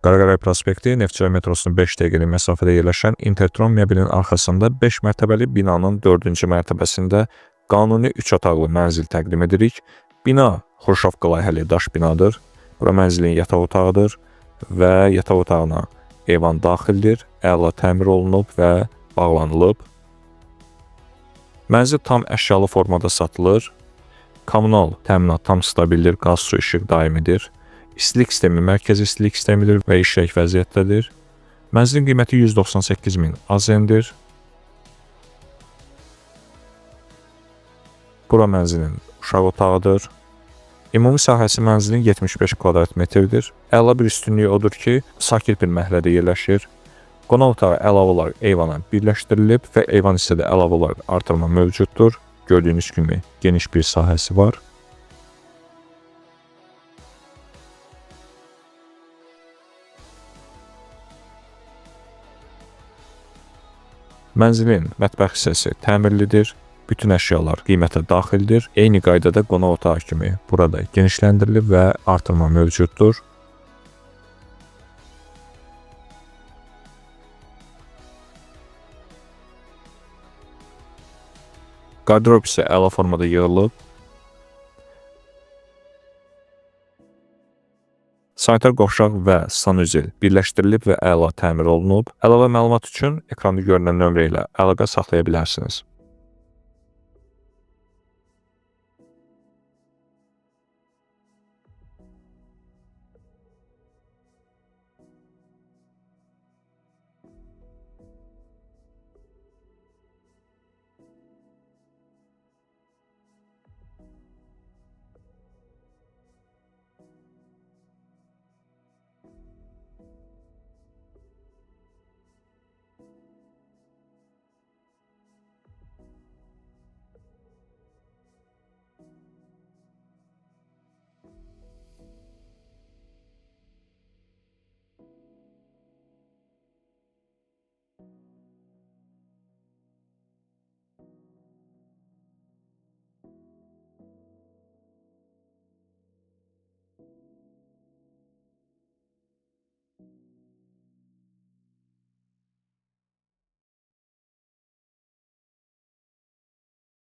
Qaraqaray prospekti Neftçala metrosunun 5 dəqiqəlik məsafədə yerləşən Intertron məbinin arxasında 5 mərtəbəli binanın 4-cü mərtəbəsində qanuni 3 otaqlı mənzil təqdim edirik. Bina Xruşovka layihəli daş binadır. Bura mənzilin yataq otağıdır və yataq otağına eyvan daxildir, əla təmir olunub və bağlanılıb. Mənzil tam əşyalı formada satılır. Kommunal təminat tam stabildir, qaz, su, işıq daimidir. İstilik sistemi mərkəzi istilik sistemidir və işlək vəziyyətdədir. Mənzilin qiyməti 198.000 AZN-dir. Bura mənzilin uşaq otağıdır. Ümumi sahəsi mənzilin 75 kvadrat metrdir. Əla bir üstünlüyü odur ki, sakit bir məhəllədə yerləşir. Qonaq otağı əlavə olaraq eyvana birləşdirilib və eyvan hissədə əlavə olaraq artırma mövcuddur. Gördüyünüz kimi geniş bir sahəsi var. Mənzilin mətbəx hissəsi təmirlidir. Bütün əşyalar qiymətə daxildir. Eyni qaydada qonaq otağı kimi burada genişləndirilib və artırma mövcuddur. Qardırob isə əla formada yığılıb. Sanitar qovşaq və sanuzel birləşdirilib və əla təmir olunub. Əlavə məlumat üçün ekranda görünən nömrə ilə əlaqə saxlaya bilərsiniz.